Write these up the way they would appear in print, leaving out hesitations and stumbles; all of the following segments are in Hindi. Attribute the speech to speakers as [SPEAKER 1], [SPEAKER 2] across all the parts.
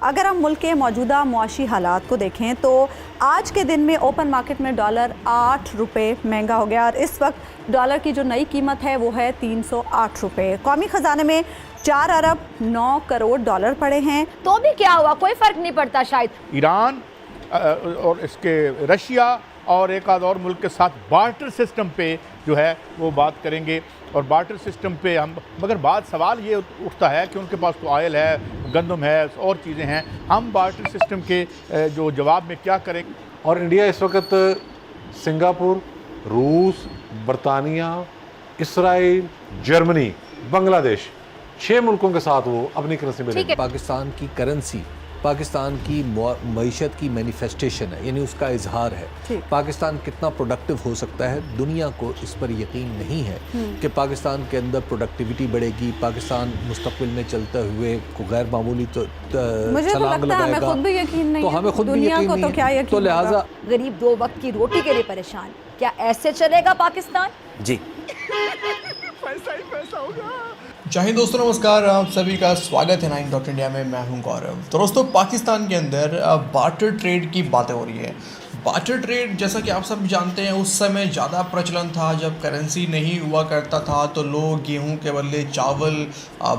[SPEAKER 1] अगर हम मुल्क के मौजूदा मुआशी हालात को देखें तो आज के दिन में ओपन मार्केट में डॉलर 8 रुपये महंगा हो गया और इस वक्त डॉलर की जो नई कीमत है वो है 308 रुपये। कौमी ख़जाने में 4 अरब 9 करोड़ डॉलर पड़े हैं।
[SPEAKER 2] तो भी क्या हुआ, कोई फ़र्क नहीं पड़ता शायद।
[SPEAKER 3] ईरान और इसके रशिया और एक आध और मुल्क के साथ बार्टर सिस्टम पे जो है वो बात करेंगे और बार्टर सिस्टम पे हम, मगर बात सवाल ये उठता है कि उनके पास तो ऑयल है, गंदम है और चीज़ें हैं, हम बार्टर सिस्टम के जो जवाब में क्या करेंगे।
[SPEAKER 4] और इंडिया इस वक्त सिंगापुर, रूस, बरतानिया, इसराइल, जर्मनी, बांग्लादेश 6 मुल्कों के साथ वो अपनी करेंसी में लेंगे।
[SPEAKER 5] पाकिस्तान की करेंसी पाकिस्तान की मईशत की मैनिफेस्टेशन है, यानी उसका इजहार है। पाकिस्तान कितना प्रोडक्टिव हो सकता है, दुनिया को इस पर यकीन नहीं है कि पाकिस्तान के अंदर प्रोडक्टिविटी बढ़ेगी, पाकिस्तान मुस्तकबिल में चलते हुए को गैर मामूली तो छलांग लगाएगा।
[SPEAKER 1] तो
[SPEAKER 5] हमें खुद भी यकीन नहीं है। तो लिहाजा
[SPEAKER 2] गरीब 2 वक्त की रोटी के लिए परेशान, क्या ऐसे चलेगा पाकिस्तान?
[SPEAKER 5] जी
[SPEAKER 3] पैसा ही पैसा होगा।
[SPEAKER 6] जय हिंद दोस्तों, नमस्कार। आप सभी का स्वागत है 9.इंडिया में। मैं हूं गौरव। तो दोस्तों, पाकिस्तान के अंदर बार्टर ट्रेड की बातें हो रही है। बार्टर ट्रेड जैसा कि आप सब जानते हैं उस समय ज़्यादा प्रचलन था जब करेंसी नहीं हुआ करता था, तो लोग गेहूं के बदले चावल,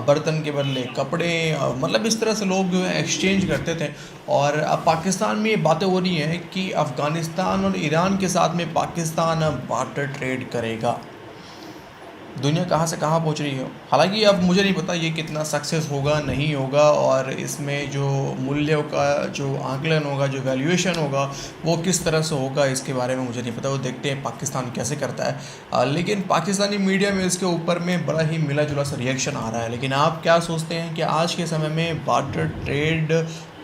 [SPEAKER 6] बर्तन के बदले कपड़े, मतलब इस तरह से लोग जो है एक्सचेंज करते थे। और अब पाकिस्तान में ये बातें हो रही हैं कि अफ़गानिस्तान और ईरान के साथ में पाकिस्तान अब बार्टर ट्रेड करेगा। दुनिया कहाँ से कहाँ पहुँच रही हो। हालांकि अब मुझे नहीं पता ये कितना सक्सेस होगा नहीं होगा, और इसमें जो मूल्यों का जो आकलन होगा, जो वैल्यूएशन होगा, वो किस तरह से होगा, इसके बारे में मुझे नहीं पता। वो देखते हैं पाकिस्तान कैसे करता है। लेकिन पाकिस्तानी मीडिया में इसके ऊपर में बड़ा ही मिला जुला सा रिएक्शन आ रहा है। लेकिन आप क्या सोचते हैं कि आज के समय में बार्टर ट्रेड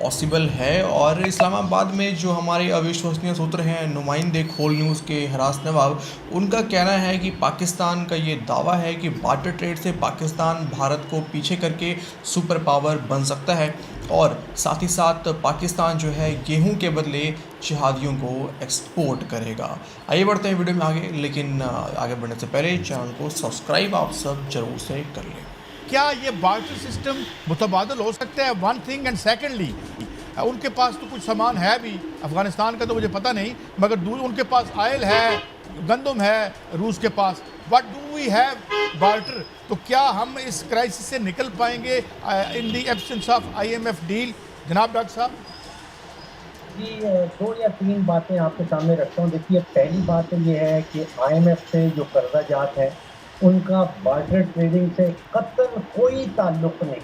[SPEAKER 6] पॉसिबल है? और इस्लामाबाद में जो हमारे अविश्वसनीय सूत्र हैं, नुमाइंदे खोल न्यूज़ के हरास नवाब, उनका कहना है कि पाकिस्तान का ये दावा है कि बार्टर ट्रेड से पाकिस्तान भारत को पीछे करके सुपर पावर बन सकता है, और साथ ही साथ पाकिस्तान जो है गेहूं के बदले जिहादियों को एक्सपोर्ट करेगा। आइए बढ़ते हैं वीडियो में आगे, लेकिन आगे बढ़ने से पहले चैनल को सब्सक्राइब आप सब जरूर से कर लें।
[SPEAKER 3] क्या ये बार्टर सिस्टम मुतबादल हो सकता है? वन थिंग, एंड सेकेंडली उनके पास तो कुछ सामान है भी, अफ़गानिस्तान का तो मुझे पता नहीं, मगर उनके पास ऑयल है, गंदम है रूस के पास। What do we have barter? तो क्या हम इस क्राइसिस से निकल पाएंगे in the absence of IMF deal? जनाब डॉक्टर साहब
[SPEAKER 7] जी, 2 या 3 बातें आपके सामने रखता हूँ। देखिए, पहली बात तो ये है कि IMF से जो कर्जा जात है उनका बार्टर ट्रेडिंग से कतई कोई ताल्लुक़ नहीं।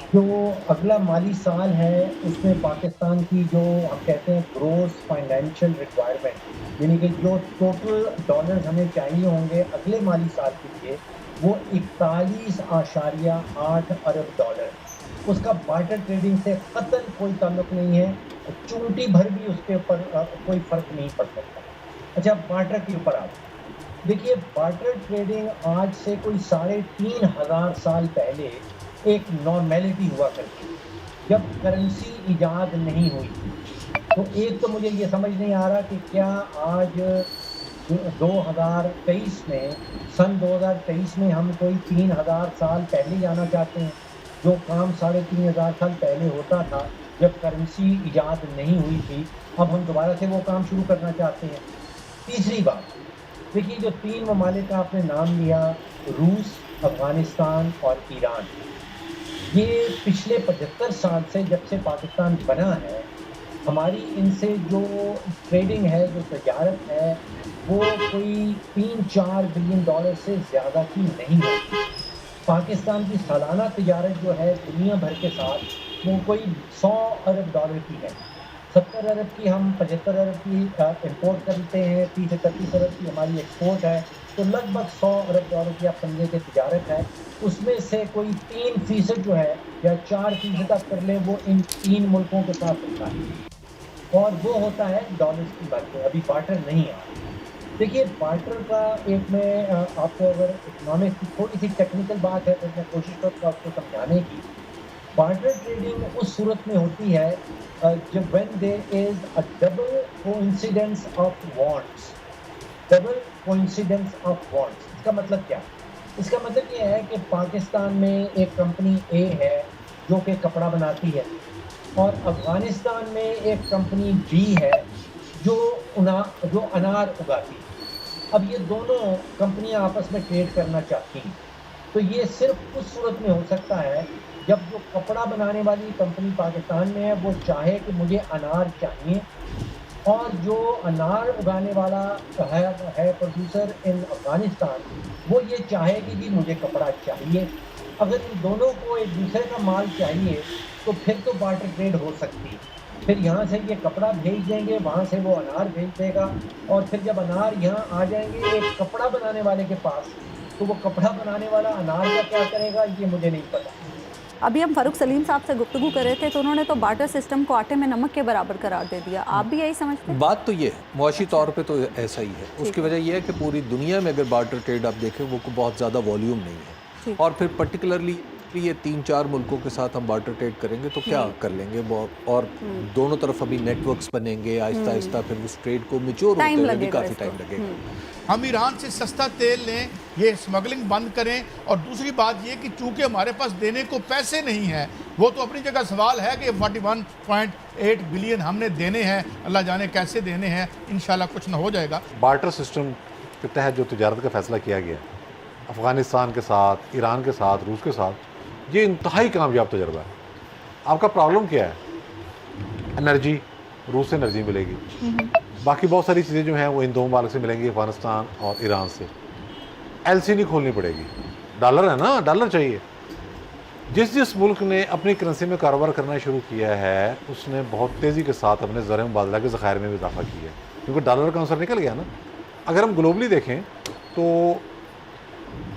[SPEAKER 7] जो अगला माली साल है उसमें पाकिस्तान की जो हम कहते हैं ग्रोस फाइनेंशियल रिक्वायरमेंट, यानी कि जो टोटल डॉलर्स हमें चाहिए होंगे अगले माली साल के लिए, वो 41.8 अरब डॉलर। उसका बार्टर ट्रेडिंग से कतई कोई ताल्लुक़ नहीं है। चूंटी भर भी उसके ऊपर कोई फ़र्क नहीं पड़ सकता। अच्छा, बार्टर के ऊपर आप देखिए, बार्टर ट्रेडिंग आज से कोई 3,500 साल पहले एक नॉर्मेलिटी हुआ करती थी, जब करेंसी ईजाद नहीं हुई थी। तो एक तो मुझे ये समझ नहीं आ रहा कि क्या आज 2023 में, सन 2023 में हम कोई 3,000 साल पहले जाना चाहते हैं? जो काम 3,500 साल पहले होता था जब करेंसी ईजाद नहीं हुई थी, अब हम दोबारा से वो काम शुरू करना चाहते हैं। तीसरी बात, देखिए, जो 3 ममालिक का आपने नाम लिया, रूस, अफ़गानिस्तान और ईरान, ये पिछले 75 साल से, जब से पाकिस्तान बना है, हमारी इनसे जो ट्रेडिंग है, जो तजारत है, वो कोई 3-4 बिलियन डॉलर से ज़्यादा की नहीं होती। पाकिस्तान की सालाना तजारत जो है दुनिया भर के साथ, वो कोई 100 अरब डॉलर की है। 70 अरब की हम 75 अरब की इंपोर्ट करते हैं, 30 से 33 अरब की हमारी एक्सपोर्ट है, तो लगभग 100 अरब डॉलर की आप समझे कि तजारत है। उसमें से कोई 3% जो है या 4% तक कर ले, वो इन 3 मुल्कों के साथ होता है, और वो होता है डॉलर्स की बातें। अभी बार्टर नहीं आ रहा। देखिए, बार्टर का एक मैं आपको अगर इकोनॉमिक्स की थोड़ी सी टेक्निकल बात है तो मैं कोशिश करूँगा आपको समझाने की। बार्टर ट्रेडिंग उस सूरत में होती है जब when there is a double coincidence of wants. Double coincidence of wants, इसका मतलब क्या? इसका मतलब ये है कि पाकिस्तान में एक कंपनी ए है जो कि कपड़ा बनाती है, और अफ़गानिस्तान में एक कंपनी भी है जो अनार उगाती है। अब ये दोनों कंपनियां आपस में ट्रेड करना चाहती हैं, तो ये सिर्फ उस सूरत में हो सकता है जब जो कपड़ा बनाने वाली कंपनी पाकिस्तान में है वो चाहे कि मुझे अनार चाहिए, और जो अनार उगाने वाला है प्रोड्यूसर इन अफ़गानिस्तान, वो ये चाहे कि जी मुझे कपड़ा चाहिए। अगर इन दोनों को एक दूसरे का माल चाहिए तो फिर तो बार्टर ट्रेड हो सकती है। फिर यहाँ से ये कपड़ा भेज देंगे, वहाँ से वो अनार भेज देगा, और फिर जब अनार यहाँ आ जाएंगे एक कपड़ा बनाने वाले के पास, तो वो कपड़ा बनाने वाला अनार का क्या करेगा ये मुझे नहीं पता।
[SPEAKER 1] अभी हम फ़ारूक सलीम साहब से गुफ्तगू कर रहे थे तो उन्होंने तो बार्टर सिस्टम को आटे में नमक के बराबर करार दे दिया। आप भी यही समझते हैं?
[SPEAKER 5] बात तो ये है, मुआशी तौर पे तो ऐसा ही है। उसकी वजह यह है कि पूरी दुनिया में अगर बार्टर ट्रेड आप देखें वो बहुत ज़्यादा वॉल्यूम नहीं है, और फिर पर्टिकुलरली ये 3-4 मुल्कों के साथ हम बार्टर ट्रेड करेंगे तो क्या कर लेंगे, और दोनों तरफ अभी नेटवर्क्स बनेंगे आहिस्ता आहिस्ता, फिर उस ट्रेड को मैच्योर होते हुए भी काफ़ी टाइम लगेगा।
[SPEAKER 3] हम ईरान से सस्ता तेल लें, ये स्मगलिंग बंद करें, और दूसरी बात ये कि चूंकि हमारे पास देने को पैसे नहीं हैं, वो तो अपनी जगह सवाल है कि 41.8 बिलियन हमने देने हैं, अल्लाह जाने कैसे देने हैं, इंशाल्लाह कुछ ना हो जाएगा।
[SPEAKER 4] बार्टर सिस्टम के तहत जो तिजारत का फैसला किया गया अफ़गानिस्तान के साथ, ईरान के साथ, रूस के साथ, ये इंतहाई कामयाब तजर्बा है। आपका प्रॉब्लम क्या है? एनर्जी, रूस से एनर्जी मिलेगी, बाकी बहुत सारी चीज़ें जो हैं वो इन दो मुल्क से मिलेंगी, अफ़गानिस्तान और ईरान से। एलसी नहीं खोलनी पड़ेगी, डॉलर है ना, डॉलर चाहिए। जिस मुल्क ने अपनी करेंसी में कारोबार करना शुरू किया है उसने बहुत तेज़ी के साथ अपने ज़र मुबादला के ज़खायर में भी इजाफा किया है, क्योंकि डॉलर का अंसर निकल गया ना। अगर हम ग्लोबली देखें तो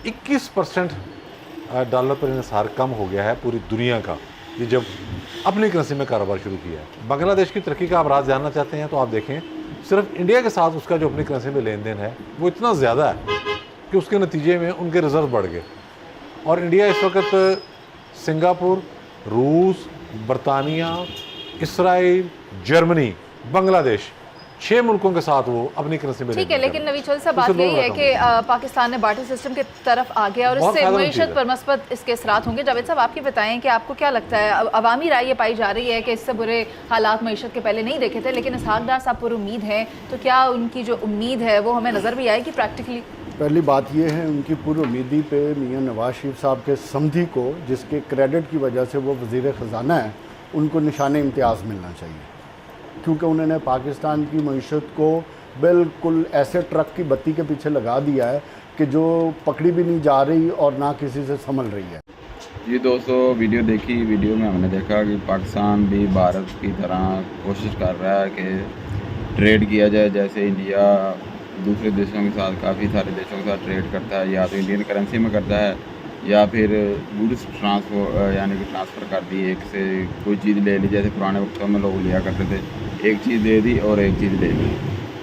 [SPEAKER 4] 21% डॉलर पर इन्हिसार कम हो गया है पूरी दुनिया का, ये जब अपनी करेंसी में कारोबार शुरू किया है। बांग्लादेश की तरक्की का आप राज जानना चाहते हैं तो आप देखें, सिर्फ इंडिया के साथ उसका जो अपनी करेंसी में लेन देन है वो इतना ज़्यादा है कि उसके नतीजे में उनके रिजर्व बढ़ गए, और इंडिया इस वक्त सिंगापुर, रूस, बरतानिया, इसराइल, जर्मनी, बांग्लादेश 6 मुल्कों के साथ वो अपनी करेंसी में।
[SPEAKER 2] ठीक है, लेकिन नवीद चौधरी साहब बात यही है कि पाकिस्तान ने बार्टर सिस्टम की तरफ आ गया और इससे मईशत पर मस्बत इसके असरात होंगे। जावेद साहब आप ही बताएं कि आपको क्या लगता है, अवामी राय ये पाई जा रही है कि इससे बुरे हालात मईशत के पहले नहीं देखे थे, लेकिन इसहाक डार साहब पर उम्मीद है, तो क्या उनकी जो उम्मीद है वो हमें नज़र भी आएगी प्रैक्टिकली?
[SPEAKER 8] पहली बात यह है उनकी पूरी उम्मीदी पे मियां नवाज शरीफ साहब के समधी को, जिसके क्रेडिट की वजह से वो वज़ीर ख़जाना है, उनको निशान इम्तियाज़ मिलना चाहिए, क्योंकि उन्होंने पाकिस्तान की मईशत को बिल्कुल ऐसे ट्रक की बत्ती के पीछे लगा दिया है कि जो पकड़ी भी नहीं जा रही और ना किसी से संभल रही है।
[SPEAKER 9] ये दोस्तों वीडियो देखी, वीडियो में हमने देखा कि पाकिस्तान भी भारत की तरह कोशिश कर रहा है कि ट्रेड किया जाए, जैसे इंडिया दूसरे देशों के साथ, काफ़ी सारे देशों के साथ ट्रेड करता है, या तो इंडियन करेंसी में करता है या फिर गुड्स ट्रांसफर यानी कि ट्रांसफ़र कर दी, एक से कोई चीज़ ले ली, जैसे पुराने वक्तों में लोग लिया करते थे, एक चीज़ दे दी और एक चीज़ ले ली।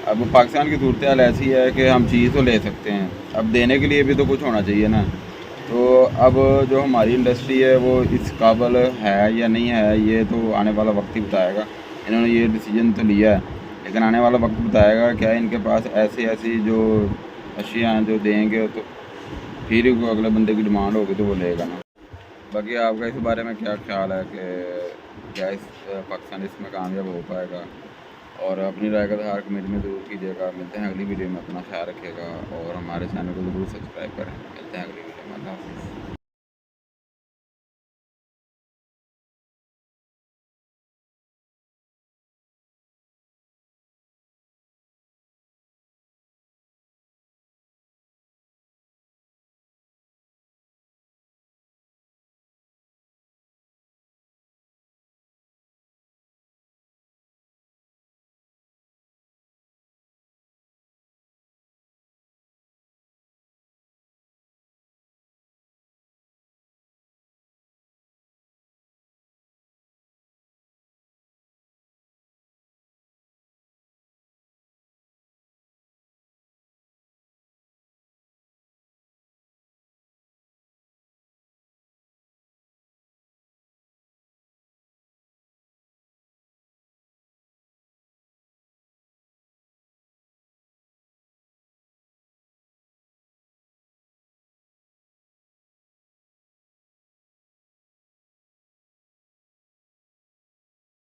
[SPEAKER 9] अब पाकिस्तान की सूरत हाल ऐसी है कि हम चीज़ तो ले सकते हैं, अब देने के लिए भी तो कुछ होना चाहिए ना। तो अब जो हमारी इंडस्ट्री है वो इस काबिल है या नहीं है, ये तो आने वाला वक्त ही बताएगा। इन्होंने ये डिसीजन तो लिया है, लेकिन आने वाला वक्त बताएगा क्या इनके पास ऐसी जो अशिया हैं जो देंगे, तो फिर को अगले बंदे की डिमांड होगी तो वो लेगा ना। बाकी आपका इस बारे में क्या ख्याल है कि क्या पाकिस्तान इसमें कामयाब हो पाएगा? और अपनी राय का इज़हार कमेंट में ज़रूर कीजिएगा। मिलते हैं अगली वीडियो में, अपना ख्याल रखिएगा और हमारे चैनल को ज़रूर सब्सक्राइब करें। मिलते हैं अगली वीडियो में।